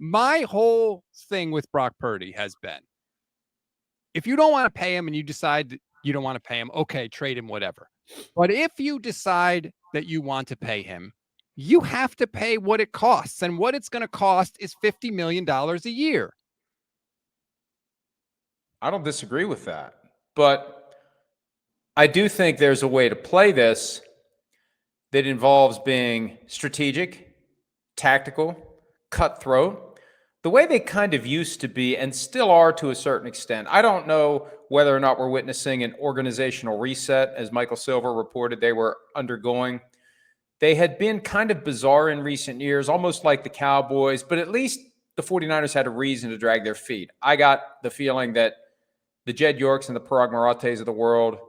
My whole thing with Brock Purdy has been, if you don't want to pay him and you decide you don't want to pay him, okay, trade him, whatever. But if you decide that you want to pay him, you have to pay what it costs. And what it's going to cost is $50 million a year. I don't disagree with that. But I do think there's a way to play this that involves being strategic, tactical, cutthroat, the way they kind of used to be and still are to a certain extent. I don't know whether or not we're witnessing an organizational reset, as Michael Silver reported they were undergoing. They had been kind of bizarre in recent years, almost like the Cowboys, but at least the 49ers had a reason to drag their feet. I got the feeling that the Jed Yorks and the Parag Marates of the world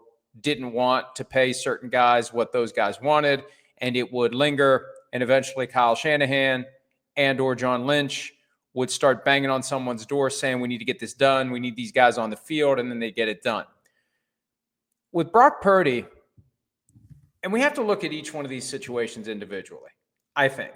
didn't want to pay certain guys what those guys wanted, and it would linger, and eventually Kyle Shanahan and or John Lynch would start banging on someone's door saying, we need to get this done, we need these guys on the field, and then they get it done. With Brock Purdy, and we have to look at each one of these situations individually, I think.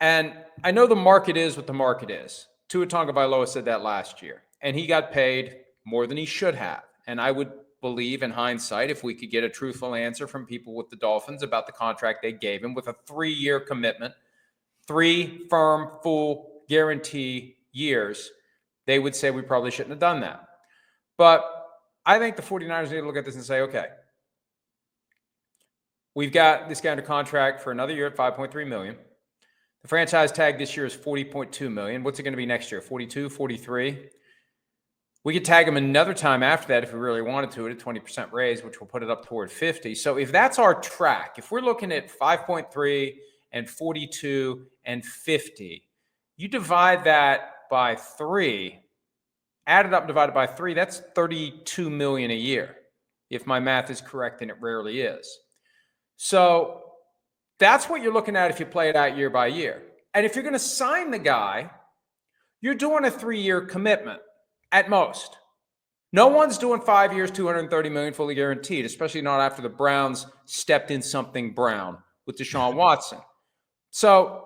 And I know the market is what the market is. Tua Tagovailoa said that last year, and he got paid more than he should have. And I would believe in hindsight, if we could get a truthful answer from people with the Dolphins about the contract they gave him with a 3-year commitment, 3 firm, full guarantee years, they would say we probably shouldn't have done that. But I think the 49ers need to look at this and say, okay, we've got this guy under contract for another year at $5.3 million. The franchise tag this year is $40.2 million. What's it going to be next year? 42, 43? We could tag him another time after that if we really wanted to at a 20% raise, which will put it up toward 50. So if that's our track, if we're looking at 5.3 and 42 and 50, you divide that by 3, add it up and divide it by 3, that's $32 million a year, if my math is correct, and it rarely is. So that's what you're looking at if you play it out year by year. And if you're going to sign the guy, you're doing a 3-year commitment at most. No one's doing 5 years, $230 million fully guaranteed, especially not after the Browns stepped in something brown with Deshaun Watson. So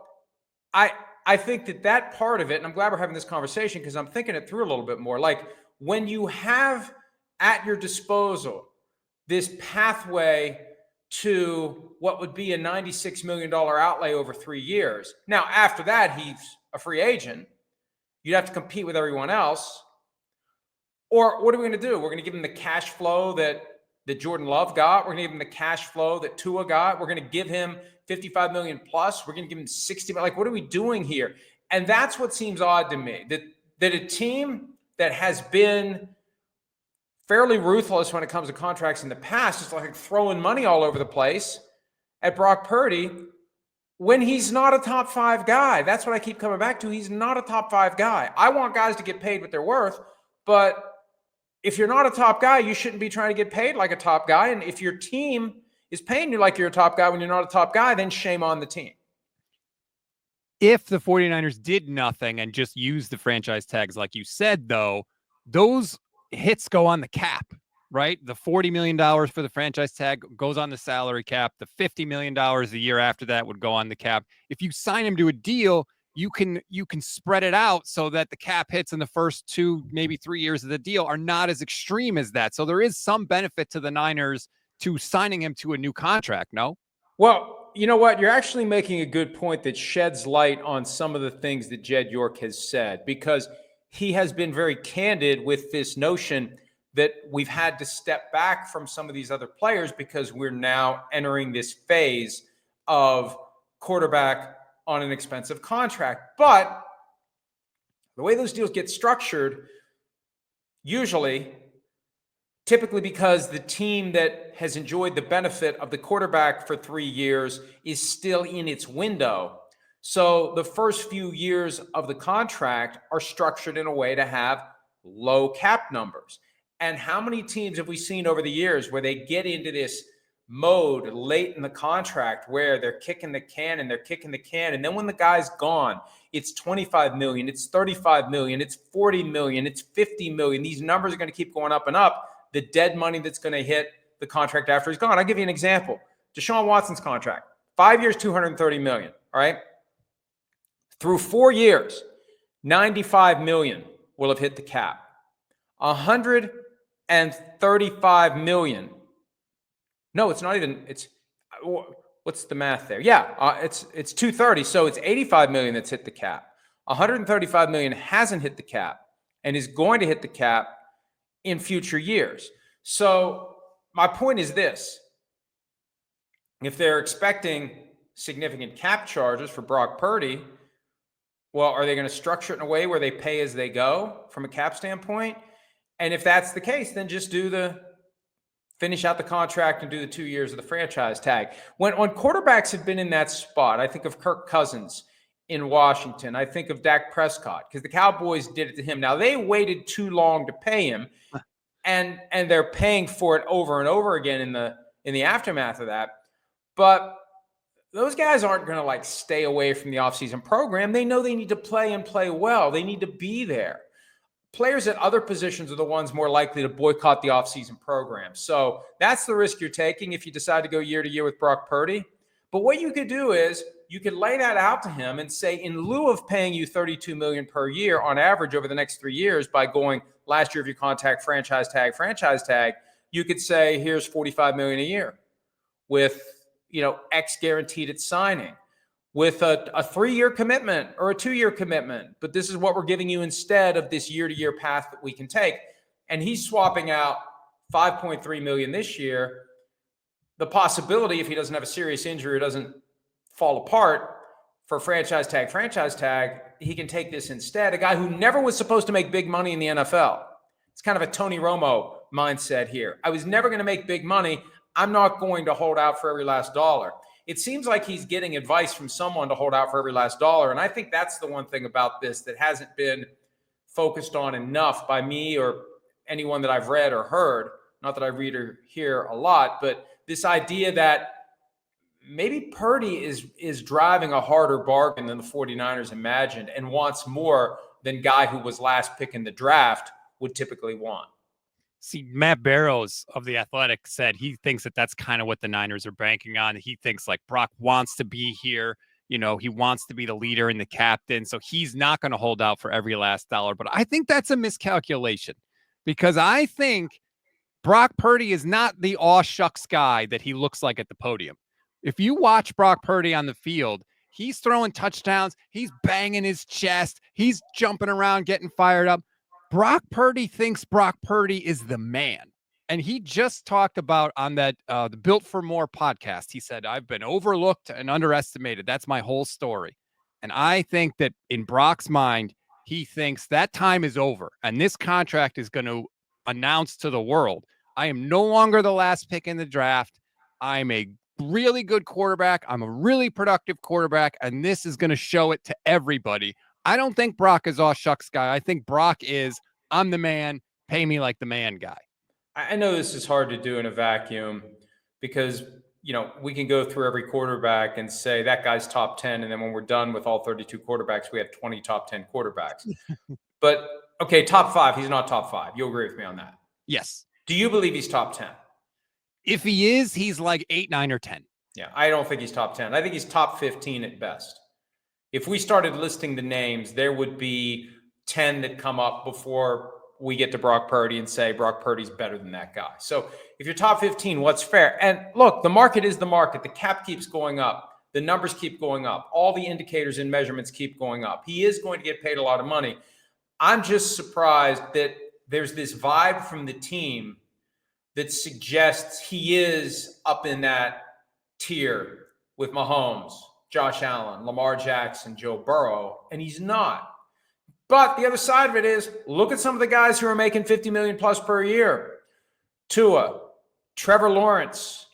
I think that part of it, and I'm glad we're having this conversation because I'm thinking it through a little bit more. Like when you have at your disposal this pathway to what would be a $96 million outlay over 3 years. Now, after that, he's a free agent. You'd have to compete with everyone else. Or what are we going to do? We're going to give him the cash flow that Jordan Love got. We're going to give him the cash flow that Tua got. We're going to give him $55 million plus. We're going to give him $60 million. Like, what are we doing here? And that's what seems odd to me, that a team that has been fairly ruthless when it comes to contracts in the past, just like throwing money all over the place at Brock Purdy when he's not a top 5 guy. That's what I keep coming back to. He's not a top 5 guy. I want guys to get paid what they're worth, but if you're not a top guy, you shouldn't be trying to get paid like a top guy. And if your team is paying you like you're a top guy when you're not a top guy, then shame on the team. If the 49ers did nothing and just used the franchise tags, like you said, though, those hits go on the cap, right? The $40 million for the franchise tag goes on the salary cap. The $50 million a year after that would go on the cap. If you sign him to a deal, you can spread it out so that the cap hits in the first 2, maybe 3 years of the deal are not as extreme as that. So there is some benefit to the Niners to signing him to a new contract, no? Well, you know what? You're actually making a good point that sheds light on some of the things that Jed York has said, because he has been very candid with this notion that we've had to step back from some of these other players because we're now entering this phase of quarterback on an expensive contract. But the way those deals get structured, typically because the team that has enjoyed the benefit of the quarterback for 3 years is still in its window. So the first few years of the contract are structured in a way to have low cap numbers. And how many teams have we seen over the years where they get into this mode late in the contract where they're kicking the can, and then when the guy's gone, it's $25 million, it's $35 million, it's $40 million, it's $50 million. These numbers are going to keep going up and up. The dead money that's going to hit the contract after he's gone. I'll give you an example. Deshaun Watson's contract, 5 years, $230 million. All right. Through 4 years, $95 million will have hit the cap. $135 million. No, it's not even. It's what's the math there? Yeah, it's 230. So it's 85 million that's hit the cap. 135 million hasn't hit the cap and is going to hit the cap in future years. So my point is this: if they're expecting significant cap charges for Brock Purdy, well, are they going to structure it in a way where they pay as they go from a cap standpoint? And if that's the case, then just finish out the contract and do the 2 years of the franchise tag. When quarterbacks have been in that spot, I think of Kirk Cousins in Washington. I think of Dak Prescott because the Cowboys did it to him. Now, they waited too long to pay him, and they're paying for it over and over again in the aftermath of that. But those guys aren't going to like stay away from the offseason program. They know they need to play and play well. They need to be there. Players at other positions are the ones more likely to boycott the offseason program. So that's the risk you're taking if you decide to go year to year with Brock Purdy. But what you could do is you could lay that out to him and say, in lieu of paying you $32 million per year on average over the next 3 years by going last year of your contract, franchise tag, you could say, here's $45 million a year with, X guaranteed at signing, with a 3-year commitment or a 2-year commitment. But this is what we're giving you instead of this year-to-year path that we can take. And he's swapping out $5.3 million this year. The possibility, if he doesn't have a serious injury or doesn't fall apart, for franchise tag, he can take this instead. A guy who never was supposed to make big money in the NFL. It's kind of a Tony Romo mindset here. I was never going to make big money. I'm not going to hold out for every last dollar. It seems like he's getting advice from someone to hold out for every last dollar. And I think that's the one thing about this that hasn't been focused on enough by me or anyone that I've read or heard. Not that I read or hear a lot, but this idea that maybe Purdy is driving a harder bargain than the 49ers imagined and wants more than guy who was last pick in the draft would typically want. See, Matt Barrows of The Athletic said he thinks that that's kind of what the Niners are banking on. He thinks like Brock wants to be here. He wants to be the leader and the captain. So he's not going to hold out for every last dollar. But I think that's a miscalculation because I think Brock Purdy is not the aw shucks guy that he looks like at the podium. If you watch Brock Purdy on the field, he's throwing touchdowns. He's banging his chest. He's jumping around, getting fired up. Brock Purdy thinks Brock Purdy is the man. And he just talked about on that the Built for More podcast. He said, I've been overlooked and underestimated. That's my whole story. And I think that in Brock's mind, he thinks that time is over. And this contract is going to announce to the world, I am no longer the last pick in the draft. I'm a really good quarterback. I'm a really productive quarterback. And this is going to show it to everybody. I don't think Brock is all shucks guy. I think Brock is, I'm the man, pay me like the man guy. I know this is hard to do in a vacuum because, we can go through every quarterback and say that guy's top 10. And then when we're done with all 32 quarterbacks, we have 20 top 10 quarterbacks. But okay, top 5, he's not top 5. You'll agree with me on that. Yes. Do you believe he's top 10? If he is, he's like 8, 9, or 10. Yeah, I don't think he's top 10. I think he's top 15 at best. If we started listing the names, there would be 10 that come up before we get to Brock Purdy and say Brock Purdy's better than that guy. So if you're top 15, what's fair? And look, the market is the market. The cap keeps going up. The numbers keep going up. All the indicators and measurements keep going up. He is going to get paid a lot of money. I'm just surprised that there's this vibe from the team that suggests he is up in that tier with Mahomes, Josh Allen, Lamar Jackson, Joe Burrow, and he's not. But the other side of it is, look at some of the guys who are making $50 million plus per year. Tua, Trevor Lawrence,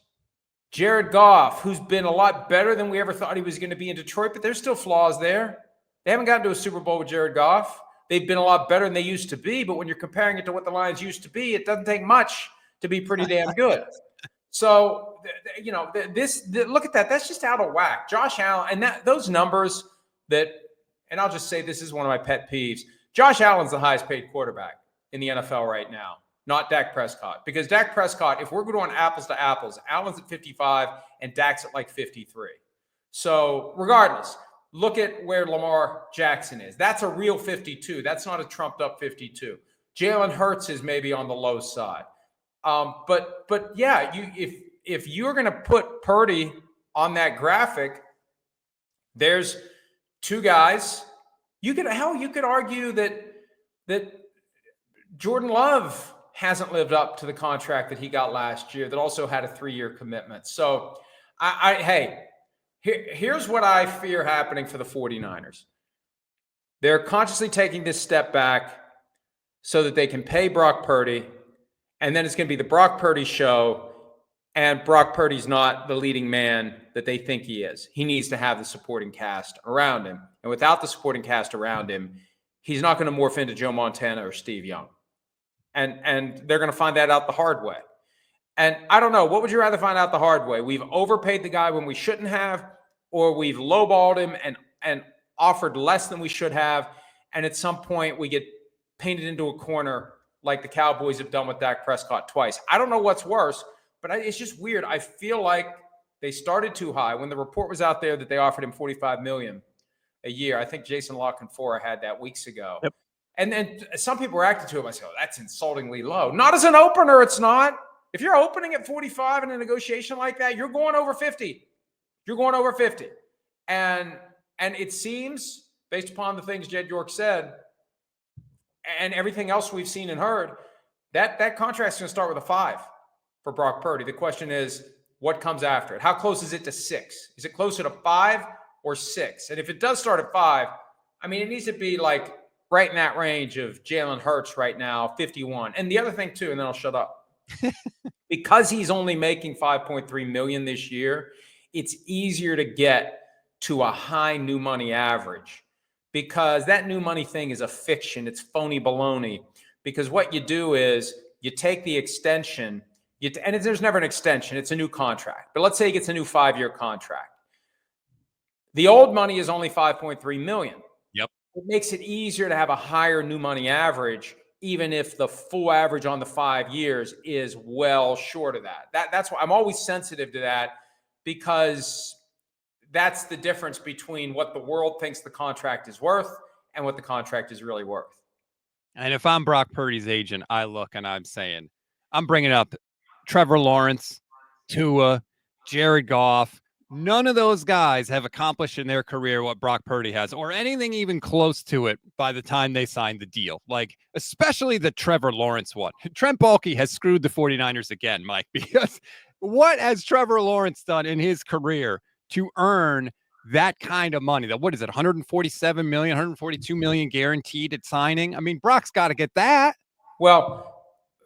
Jared Goff, who's been a lot better than we ever thought he was going to be in Detroit, but there's still flaws there. They haven't gotten to a Super Bowl with Jared Goff. They've been a lot better than they used to be, but when you're comparing it to what the Lions used to be, it doesn't take much to be pretty damn good. So, look at that. That's just out of whack. Josh Allen, and those numbers and I'll just say this is one of my pet peeves. Josh Allen's the highest paid quarterback in the NFL right now, not Dak Prescott. Because Dak Prescott, if we're going apples to apples, Allen's at 55 and Dak's at like 53. So regardless, Look at where Lamar Jackson is. That's a real 52. That's not a trumped up 52. Jalen Hurts is maybe on the low side. But yeah, if you're going to put Purdy on that graphic, there's two guys. You could argue that Jordan Love hasn't lived up to the contract that he got last year that also had a 3-year commitment. So here's what I fear happening for the 49ers. They're consciously taking this step back so that they can pay Brock Purdy, and then it's going to be the Brock Purdy show, and Brock Purdy's not the leading man that they think he is. He needs to have the supporting cast around him, and without the supporting cast around him, he's not going to morph into Joe Montana or Steve Young. And they're going to find that out the hard way. And I don't know, what would you rather find out the hard way? We've overpaid the guy when we shouldn't have, or we've lowballed him and offered less than we should have, and at some point we get painted into a corner like the Cowboys have done with Dak Prescott twice. I don't know what's worse, but it's just weird. I feel like they started too high. When the report was out there that they offered him $45 million a year, I think Jason La Canfora had that weeks ago. Yep. And then some people reacted to him. I said, oh, that's insultingly low. Not as an opener, it's not. If you're opening at 45 in a negotiation like that, you're going over 50. You're going over 50. And it seems, based upon the things Jed York said and everything else we've seen and heard, that contract's going to start with a 5 for Brock Purdy. The question is, what comes after it? How close is it to 6? Is it closer to 5 or 6? And if it does start at 5, I mean, it needs to be like right in that range of Jalen Hurts right now, 51. And the other thing too, and then I'll shut up. Because he's only making $5.3 million this year, it's easier to get to a high new money average, because that new money thing is a fiction. It's phony baloney. Because what you do is you take the extension, there's never an extension. It's a new contract. But let's say he gets a new 5-year contract. The old money is only $5.3 million. Yep. It makes it easier to have a higher new money average, even if the full average on the 5 years is well short of that. That's why I'm always sensitive to that, because that's the difference between what the world thinks the contract is worth and what the contract is really worth. And if I'm Brock Purdy's agent, I look and I'm saying, I'm bringing up Trevor Lawrence, Tua, Jared Goff. None of those guys have accomplished in their career what Brock Purdy has, or anything even close to it by the time they signed the deal. Like, especially the Trevor Lawrence one. Trent Baalke has screwed the 49ers again, Mike, because what has Trevor Lawrence done in his career to earn that kind of money? That, what is it, 147 million, 142 million guaranteed at signing? I mean, Brock's got to get that. Well,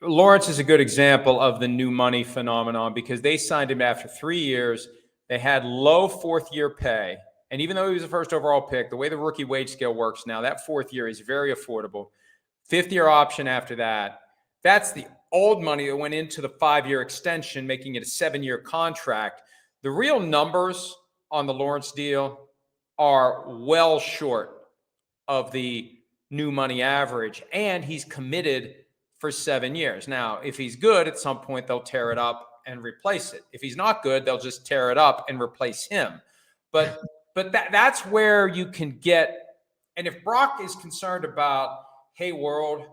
Lawrence is a good example of the new money phenomenon, because they signed him after 3 years. They had low 4th-year pay. And even though he was a first overall pick, the way the rookie wage scale works now, that 4th year is very affordable. 5th-year option after that. That's the old money that went into the 5-year extension, making it a 7-year contract. The real numbers on the Lawrence deal are well short of the new money average, and he's committed for 7 years. Now, if he's good, at some point they'll tear it up and replace it. If he's not good, they'll just tear it up and replace him. But that's where you can get. And if Brock is concerned about, hey, world,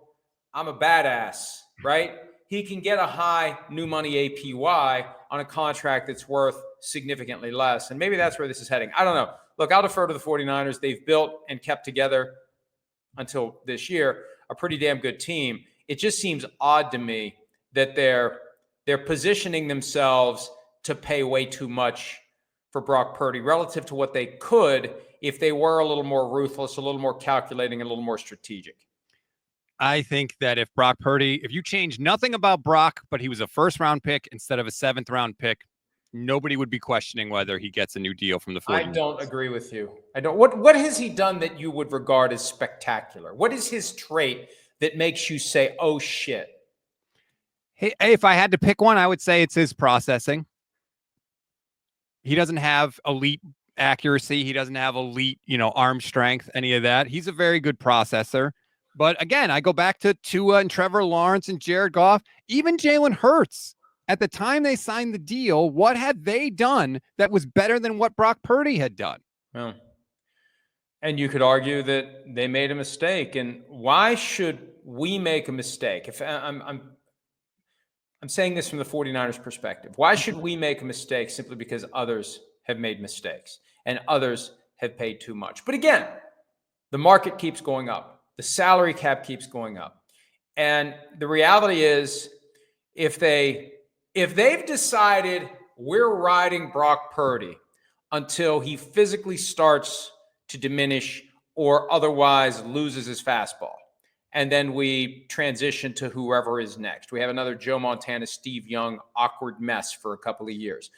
I'm a badass, right? He can get a high new money APY on a contract that's worth significantly less. And maybe that's where this is heading. I don't know. Look, I'll defer to the 49ers. They've built and kept together until this year a pretty damn good team. It just seems odd to me that they're positioning themselves to pay way too much for Brock Purdy relative to what they could if they were a little more ruthless, a little more calculating, and a little more strategic. I think that if Brock Purdy, if you change nothing about Brock, but he was a 1st-round pick instead of a 7th-round pick, nobody would be questioning whether he gets a new deal from the 49ers. I don't agree with you. I don't. What has he done that you would regard as spectacular? What is his trait that makes you say, oh, shit? Hey, if I had to pick one, I would say it's his processing. He doesn't have elite accuracy. He doesn't have elite, arm strength, any of that. He's a very good processor. But again, I go back to Tua and Trevor Lawrence and Jared Goff, even Jalen Hurts. At the time they signed the deal, what had they done that was better than what Brock Purdy had done? Well, And you could argue that they made a mistake. And why should we make a mistake? If I'm saying this from the 49ers perspective, why should we make a mistake simply because others have made mistakes and others have paid too much? But again, the market keeps going up. The salary cap keeps going up. And the reality is, if they've decided we're riding Brock Purdy until he physically starts to diminish or otherwise loses his fastball, and then we transition to whoever is next. We have another Joe Montana, Steve Young, awkward mess for a couple of years.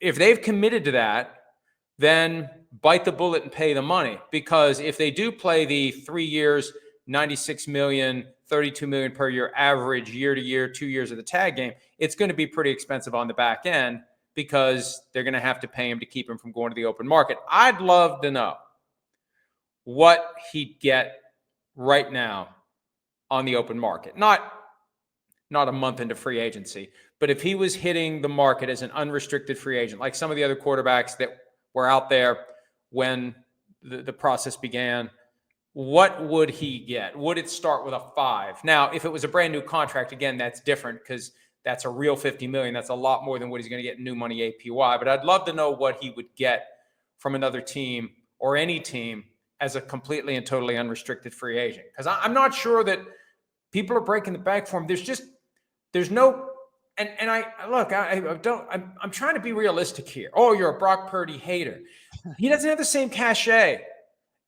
If they've committed to that, then bite the bullet and pay the money. Because if they do play the 3 years, 96 million, 32 million per year average year to year, 2 years of the tag game, it's going to be pretty expensive on the back end because they're going to have to pay him to keep him from going to the open market. I'd love to know what he'd get right now on the open market. Not a month into free agency, but if he was hitting the market as an unrestricted free agent, like some of the other quarterbacks that were out there when the process began, what would he get? Would it start with a 5? Now, if it was a brand new contract, again, that's different because that's a real $50 million. That's a lot more than what he's going to get in new money APY. But I'd love to know what he would get from another team or any team as a completely and totally unrestricted free agent. Because I'm not sure that people are breaking the bank for him. There's no, and I'm trying to be realistic here. Oh, you're a Brock Purdy hater. He doesn't have the same cachet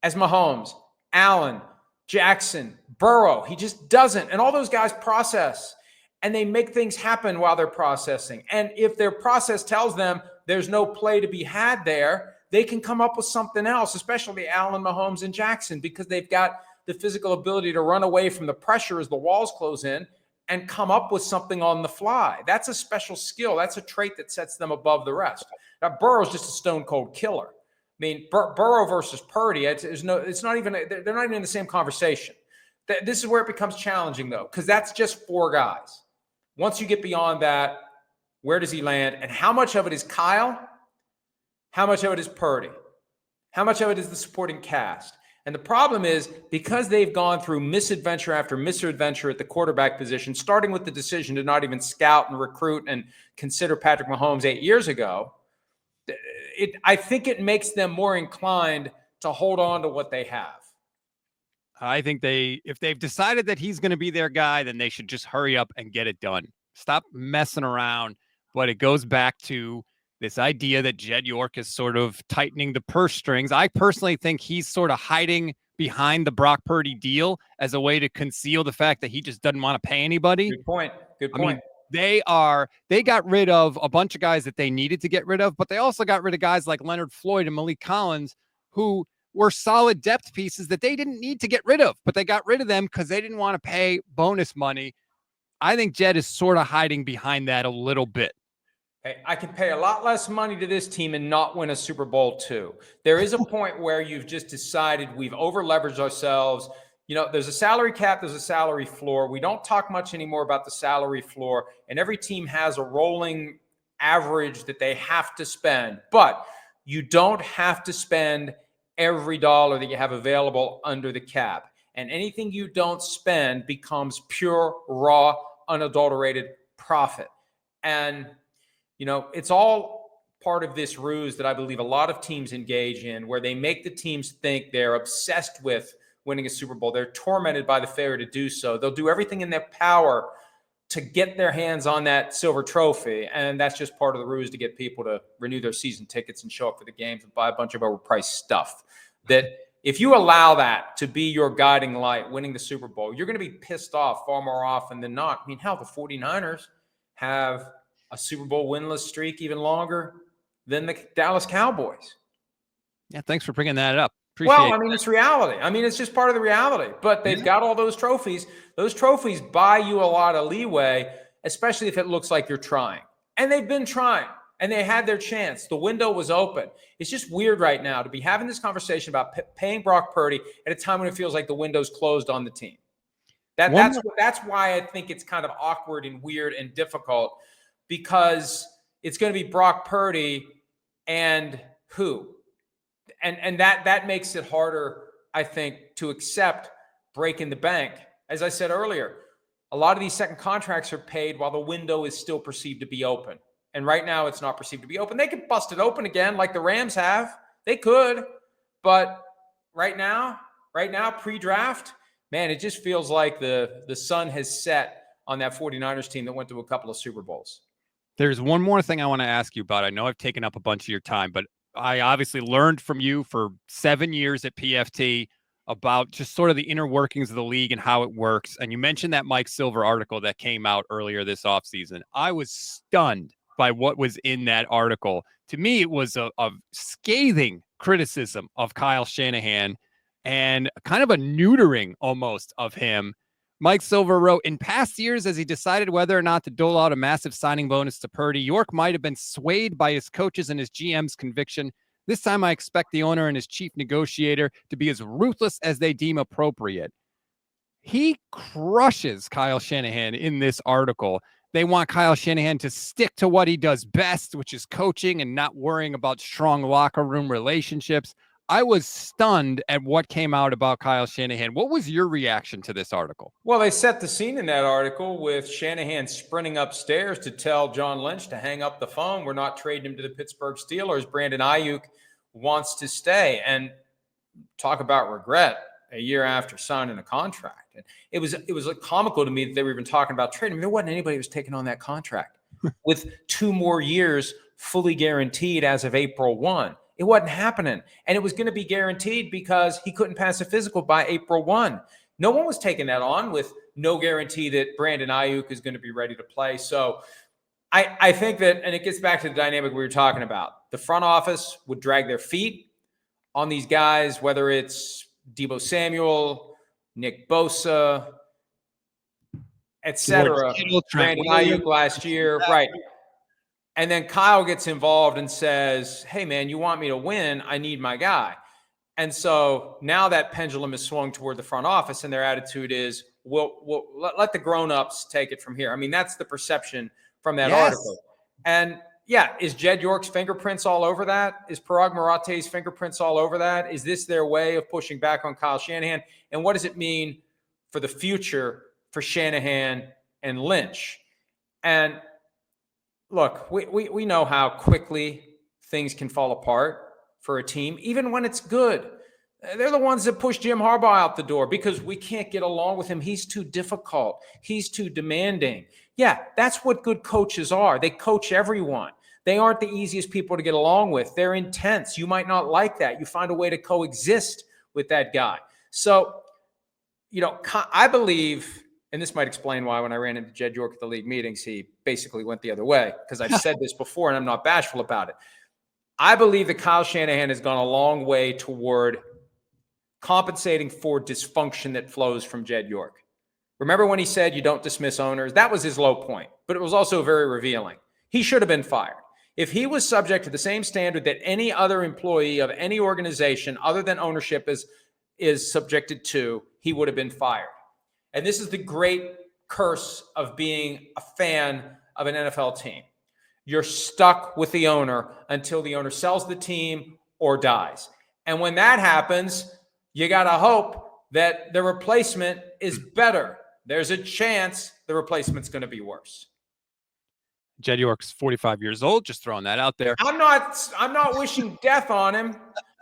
as Mahomes, Allen, Jackson, Burrow. He just doesn't. And all those guys process and they make things happen while they're processing. And if their process tells them there's no play to be had there, they can come up with something else, especially Allen, Mahomes, and Jackson, because they've got the physical ability to run away from the pressure as the walls close in and come up with something on the fly. That's a special skill. That's a trait that sets them above the rest. Now, Burrow's just a stone cold killer. I mean, Burrow versus Purdy, they're not even in the same conversation. This is where it becomes challenging, though, because that's just 4 guys. Once you get beyond that, where does he land? And how much of it is Kyle? How much of it is Purdy? How much of it is the supporting cast? And the problem is, because they've gone through misadventure after misadventure at the quarterback position, starting with the decision to not even scout and recruit and consider Patrick Mahomes 8 years ago, I think it makes them more inclined to hold on to what they have. I think if they've decided that he's going to be their guy, then they should just hurry up and get it done. Stop messing around. But it goes back to this idea that Jed York is sort of tightening the purse strings. I personally think he's sort of hiding behind the Brock Purdy deal as a way to conceal the fact that he just doesn't want to pay anybody. Good point. I mean, they got rid of a bunch of guys that they needed to get rid of, but they also got rid of guys like Leonard Floyd and Malik Collins, who were solid depth pieces that they didn't need to get rid of, but they got rid of them because they didn't want to pay bonus money. I think Jed is sort of hiding behind that a little bit. Hey, I can pay a lot less money to this team and not win a Super Bowl too. There is a point where you've just decided we've over-leveraged ourselves. You know, there's a salary cap, there's a salary floor. We don't talk much anymore about the salary floor, and every team has a rolling average that they have to spend. But you don't have to spend every dollar that you have available under the cap. And anything you don't spend becomes pure, raw, unadulterated profit. And you know, it's all part of this ruse that I believe a lot of teams engage in, where they make the teams think they're obsessed with winning a Super Bowl. They're tormented by the failure to do so. They'll do everything in their power to get their hands on that silver trophy. And that's just part of the ruse to get people to renew their season tickets and show up for the games and buy a bunch of overpriced stuff. That if you allow that to be your guiding light, winning the Super Bowl, you're going to be pissed off far more often than not. I mean, hell, the 49ers have a Super Bowl winless streak even longer than the Dallas Cowboys. Yeah, thanks for bringing that up. It's reality. I mean, it's just part of the reality. But they've got all those trophies. Those trophies buy you a lot of leeway, especially if it looks like you're trying. And they've been trying, and they had their chance. The window was open. It's just weird right now to be having this conversation about paying Brock Purdy at a time when it feels like the window's closed on the team. That's why I think it's kind of awkward and weird and difficult, because it's going to be Brock Purdy and who? And that makes it harder, I think, to accept breaking the bank. As I said earlier, a lot of these second contracts are paid while the window is still perceived to be open. And right now it's not perceived to be open. They could bust it open again like the Rams have. They could. But right now, pre-draft, man, it just feels like the sun has set on that 49ers team that went to a couple of Super Bowls. There's one more thing I want to ask you about. I know I've taken up a bunch of your time, but I obviously learned from you for 7 years at PFT about just sort of the inner workings of the league and how it works. And you mentioned that Mike Silver article that came out earlier this offseason. I was stunned by what was in that article. To me, it was a scathing criticism of Kyle Shanahan and kind of a neutering almost of him. Mike Silver wrote, in past years, as he decided whether or not to dole out a massive signing bonus to Purdy, York might have been swayed by his coaches and his GM's conviction. This time, I expect the owner and his chief negotiator to be as ruthless as they deem appropriate. He crushes Kyle Shanahan in this article. They want Kyle Shanahan to stick to what he does best, which is coaching and not worrying about strong locker room relationships. I was stunned at what came out about Kyle Shanahan. What was your reaction to this article? Well, they set the scene in that article with Shanahan sprinting upstairs to tell John Lynch to hang up the phone. We're not trading him to the Pittsburgh Steelers. Brandon Ayuk wants to stay. And talk about regret a year after signing a contract. And it was comical to me that they were even talking about trading. I mean, there wasn't anybody who was taking on that contract with 2 more years fully guaranteed as of April 1. It wasn't happening. And it was going to be guaranteed because he couldn't pass a physical by April 1. No one was taking that on with no guarantee that Brandon Ayuk is going to be ready to play. So I think that, and it gets back to the dynamic we were talking about, the front office would drag their feet on these guys, whether it's Deebo Samuel, Nick Bosa, etc. Brandon Ayuk last year, right. And then Kyle gets involved and says, hey, man, you want me to win? I need my guy. And so now that pendulum is swung toward the front office, and their attitude is, we'll let the grown-ups take it from here. I mean, that's the perception from that article. And, yeah, is Jed York's fingerprints all over that? Is Parag Marate's fingerprints all over that? Is this their way of pushing back on Kyle Shanahan? And what does it mean for the future for Shanahan and Lynch? And look, we know how quickly things can fall apart for a team, even when it's good. They're the ones that push Jim Harbaugh out the door because we can't get along with him. He's too difficult. He's too demanding. Yeah, that's what good coaches are. They coach everyone. They aren't the easiest people to get along with. They're intense. You might not like that. You find a way to coexist with that guy. So, I believe, and this might explain why when I ran into Jed York at the league meetings, he basically went the other way, because I've said this before and I'm not bashful about it. I believe that Kyle Shanahan has gone a long way toward compensating for dysfunction that flows from Jed York. Remember when he said you don't dismiss owners? That was his low point, but it was also very revealing. He should have been fired. If he was subject to the same standard that any other employee of any organization other than ownership is subjected to, he would have been fired. And this is the great curse of being a fan of an NFL team. You're stuck with the owner until the owner sells the team or dies. And when that happens, you got to hope that the replacement is better. There's a chance the replacement's going to be worse. Jed York's 45 years old, just throwing that out there. I'm not wishing death on him.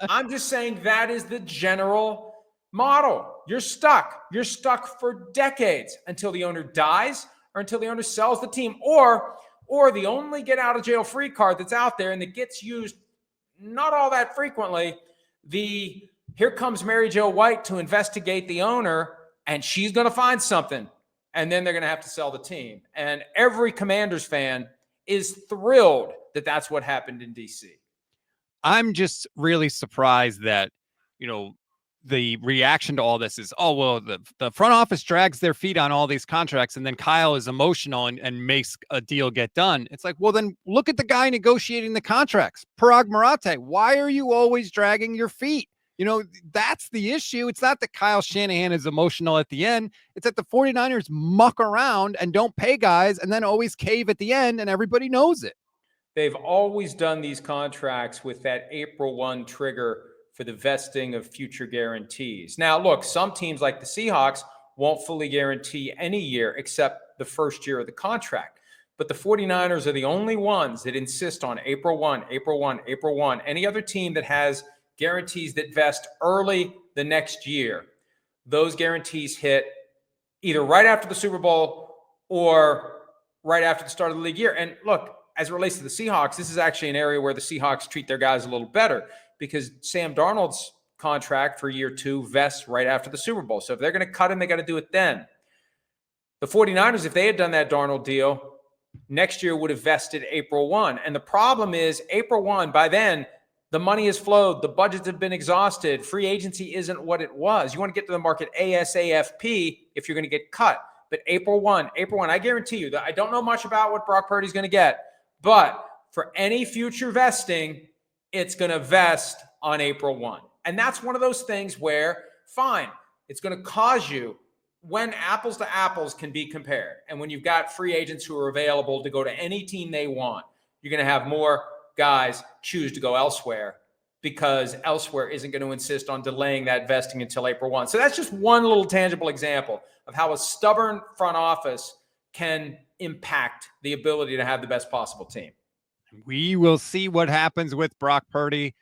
I'm just saying that is the general model. You're stuck. You're stuck for decades until the owner dies or until the owner sells the team, or the only get out of jail free card that's out there and that gets used not all that frequently, here comes Mary Jo White to investigate the owner, and she's going to find something, and then they're going to have to sell the team. And every Commanders fan is thrilled that that's what happened in D.C. I'm just really surprised that, the reaction to all this is, oh, well, the front office drags their feet on all these contracts, and then Kyle is emotional and makes a deal get done. It's like, well, then look at the guy negotiating the contracts, Parag Marate. Why are you always dragging your feet? That's the issue. It's not that Kyle Shanahan is emotional at the end. It's that the 49ers muck around and don't pay guys and then always cave at the end, and everybody knows it. They've always done these contracts with that April 1 trigger for the vesting of future guarantees. Now, look, some teams like the Seahawks won't fully guarantee any year except the first year of the contract. But the 49ers are the only ones that insist on April 1, April 1, April 1. Any other team that has guarantees that vest early the next year, those guarantees hit either right after the Super Bowl or right after the start of the league year. And look, as it relates to the Seahawks, this is actually an area where the Seahawks treat their guys a little better because Sam Darnold's contract for year 2 vests right after the Super Bowl. So if they're going to cut him, they got to do it then. The 49ers, if they had done that Darnold deal, next year would have vested April 1. And the problem is April 1, by then, the money has flowed. The budgets have been exhausted. Free agency isn't what it was. You want to get to the market ASAP if you're going to get cut. But April 1, I guarantee you that I don't know much about what Brock Purdy's going to get. But for any future vesting, it's going to vest on April 1. And that's one of those things where, fine, it's going to cause you when apples to apples can be compared. And when you've got free agents who are available to go to any team they want, you're going to have more guys choose to go elsewhere because elsewhere isn't going to insist on delaying that vesting until April 1. So that's just one little tangible example of how a stubborn front office can impact the ability to have the best possible team. We will see what happens with Brock Purdy.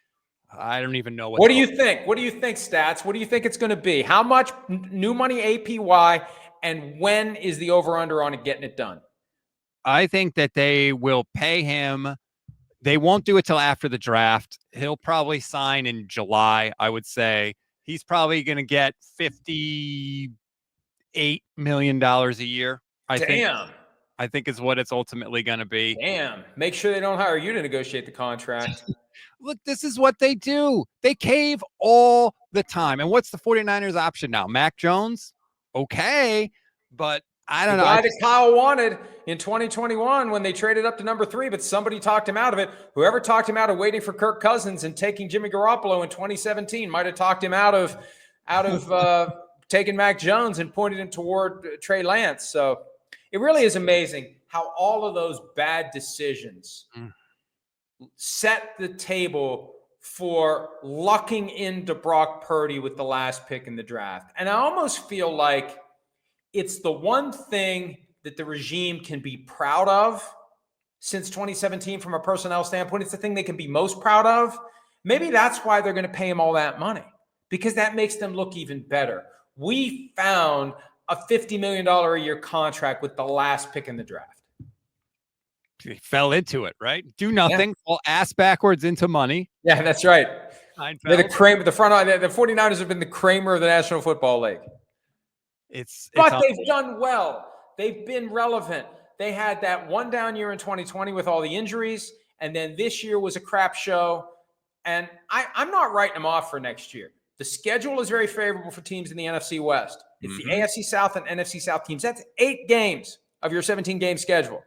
I don't even know what do you think? What do you think, Stats? What do you think it's going to be? How much new money APY, and when is the over-under on it getting it done? I think that they will pay him. They won't do it till after the draft. He'll probably sign in July, I would say. He's probably going to get $58 million a year. I think is what it's ultimately going to be. Damn. Make sure they don't hire you to negotiate the contract. Look, this is what they do. They cave all the time. And what's the 49ers option now? Mac Jones? Okay. But I don't know. The guy that Kyle wanted in 2021 when they traded up to number 3, but somebody talked him out of it. Whoever talked him out of waiting for Kirk Cousins and taking Jimmy Garoppolo in 2017 might have talked him out of taking Mac Jones and pointed him toward Trey Lance. So it really is amazing how all of those bad decisions set the table for lucking into Brock Purdy with the last pick in the draft. And I almost feel like it's the one thing that the regime can be proud of since 2017 from a personnel standpoint. It's the thing they can be most proud of. Maybe that's why they're going to pay him all that money, because that makes them look even better. We found a $50 million a year contract with the last pick in the draft. They fell into it, right? Do nothing, fall ass backwards into money. Yeah, that's right. They're the Kramer, the 49ers have been the Kramer of the National Football League. But they've done well. They've been relevant. They had that one down year in 2020 with all the injuries, and then this year was a crap show. And I'm not writing them off for next year. The schedule is very favorable for teams in the NFC West. It's the AFC South and NFC South teams. That's 8 games of your 17-game schedule.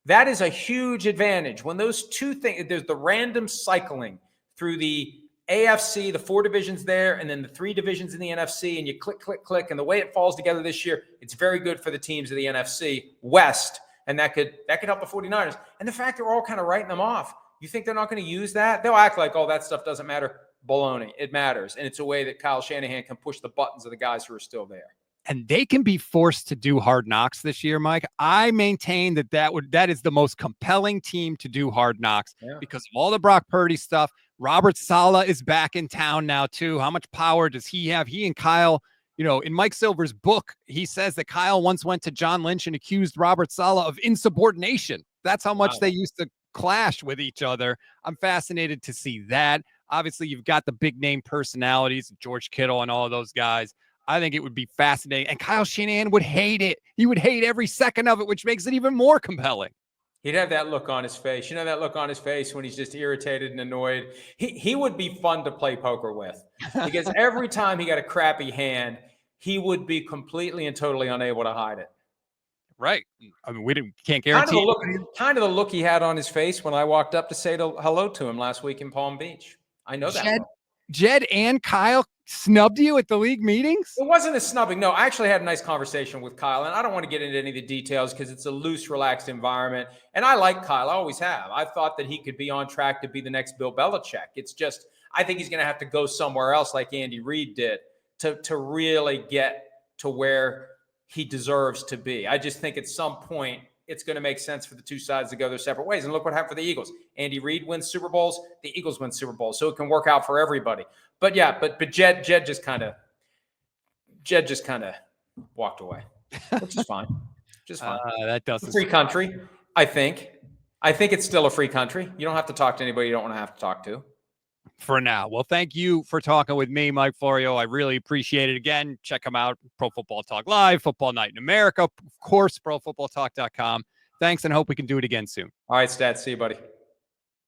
That is a huge advantage. When those two things, there's the random cycling through the AFC, the 4 divisions there, and then the 3 divisions in the NFC, and you click, click, click, and the way it falls together this year, it's very good for the teams of the NFC West, and that could help the 49ers. And the fact they're all kind of writing them off, you think they're not going to use that? They'll act like, oh, that stuff doesn't matter. Baloney. It matters, and it's a way that Kyle Shanahan can push the buttons of the guys who are still there. And they can be forced to do Hard Knocks this year, Mike. I maintain that is the most compelling team to do Hard Knocks because of all the Brock Purdy stuff. Robert Saleh is back in town now too. How much power does he have? He and Kyle, in Mike Silver's book, he says that Kyle once went to John Lynch and accused Robert Saleh of insubordination. That's how much they used to clash with each other. I'm fascinated to see that. Obviously, you've got the big name personalities, George Kittle and all of those guys. I think it would be fascinating. And Kyle Shanahan would hate it. He would hate every second of it, which makes it even more compelling. He'd have that look on his face. That look on his face when he's just irritated and annoyed. He would be fun to play poker with because every time he got a crappy hand, he would be completely and totally unable to hide it. Right. I mean, we can't guarantee. Kind of the look he had on his face when I walked up to say hello to him last week in Palm Beach. I know that. Jed and Kyle snubbed you at the league meetings? It wasn't a snubbing. No, I actually had a nice conversation with Kyle, and I don't want to get into any of the details because it's a loose, relaxed environment. And I like Kyle. I always have. I thought that he could be on track to be the next Bill Belichick. It's just I think he's going to have to go somewhere else like Andy Reid did to really get to where he deserves to be. I just think at some point it's going to make sense for the two sides to go their separate ways. And look what happened for the Eagles. Andy Reid wins Super Bowls. The Eagles win Super Bowls. So it can work out for everybody. But yeah, but Jed just kind of walked away, which is fine. Just fine. That does it's a free country, I think. I think it's still a free country. You don't have to talk to anybody you don't want to have to talk to. For now. Well, thank you for talking with me, Mike Florio. I really appreciate it. Again, check them out. Pro Football Talk Live, Football Night in America, of course, profootballtalk.com. Thanks, and hope we can do it again soon. All right, Stats. See you, buddy.